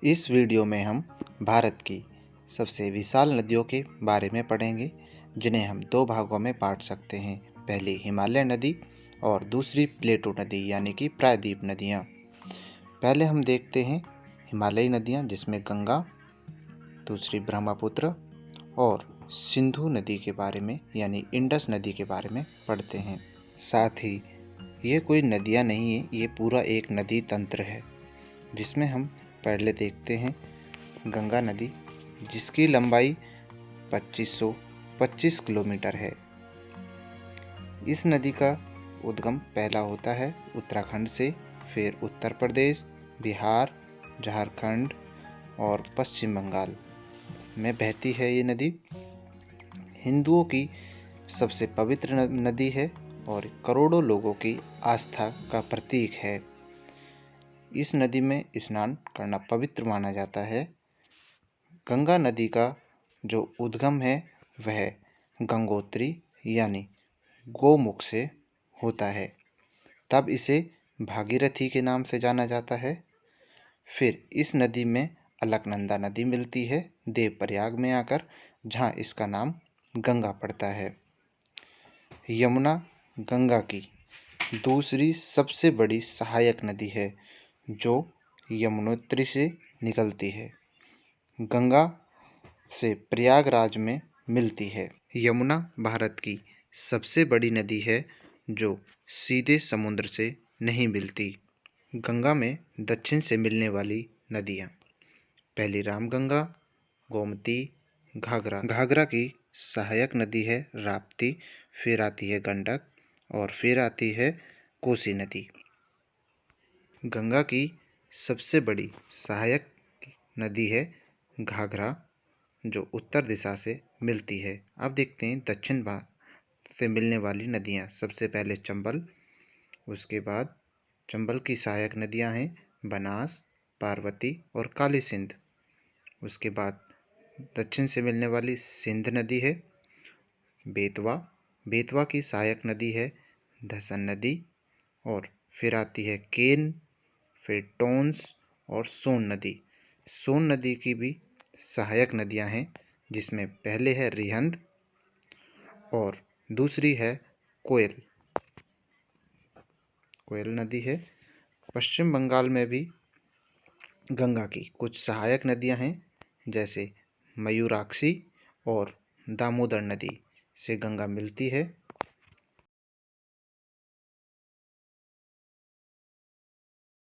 इस वीडियो में हम भारत की सबसे विशाल नदियों के बारे में पढ़ेंगे, जिन्हें हम दो भागों में बांट सकते हैं। पहली हिमालय नदी और दूसरी प्लेटू नदी यानी कि प्रायद्वीप नदियाँ। पहले हम देखते हैं हिमालयी नदियाँ, जिसमें गंगा, दूसरी ब्रह्मपुत्र और सिंधु नदी के बारे में यानी इंडस नदी के बारे में पढ़ते हैं। साथ ही ये कोई नदियाँ नहीं है, ये पूरा एक नदी तंत्र है, जिसमें हम पहले देखते हैं गंगा नदी, जिसकी लंबाई 2525 किलोमीटर है। इस नदी का उद्गम पहला होता है उत्तराखंड से, फिर उत्तर प्रदेश, बिहार, झारखंड और पश्चिम बंगाल में बहती है। ये नदी हिंदुओं की सबसे पवित्र नदी है और करोड़ों लोगों की आस्था का प्रतीक है। इस नदी में स्नान करना पवित्र माना जाता है। गंगा नदी का जो उद्गम है वह गंगोत्री यानी गोमुख से होता है, तब इसे भागीरथी के नाम से जाना जाता है। फिर इस नदी में अलकनंदा नदी मिलती है देवप्रयाग में आकर, जहाँ इसका नाम गंगा पड़ता है। यमुना गंगा की दूसरी सबसे बड़ी सहायक नदी है, जो यमुनोत्री से निकलती है। गंगा से प्रयागराज में मिलती है। यमुना भारत की सबसे बड़ी नदी है, जो सीधे समुद्र से नहीं मिलती। गंगा में दक्षिण से मिलने वाली नदियाँ, पहली रामगंगा, गोमती, घाघरा। घाघरा की सहायक नदी है राप्ती, फिर आती है गंडक और फिर आती है कोसी नदी। गंगा की सबसे बड़ी सहायक नदी है घाघरा, जो उत्तर दिशा से मिलती है। अब देखते हैं दक्षिण भाग से मिलने वाली नदियाँ। सबसे पहले चंबल, उसके बाद चंबल की सहायक नदियाँ हैं बनास, पार्वती और काली सिंध। उसके बाद दक्षिण से मिलने वाली सिंध नदी है बेतवा। बेतवा की सहायक नदी है धसन नदी और फिर आती है केन, फिर टोंस और सोन नदी। सोन नदी की भी सहायक नदियां हैं, जिसमें पहले है रिहंद और दूसरी है कोयल नदी है। पश्चिम बंगाल में भी गंगा की कुछ सहायक नदियां हैं, जैसे मयूराक्षी और दामोदर नदी से गंगा मिलती है।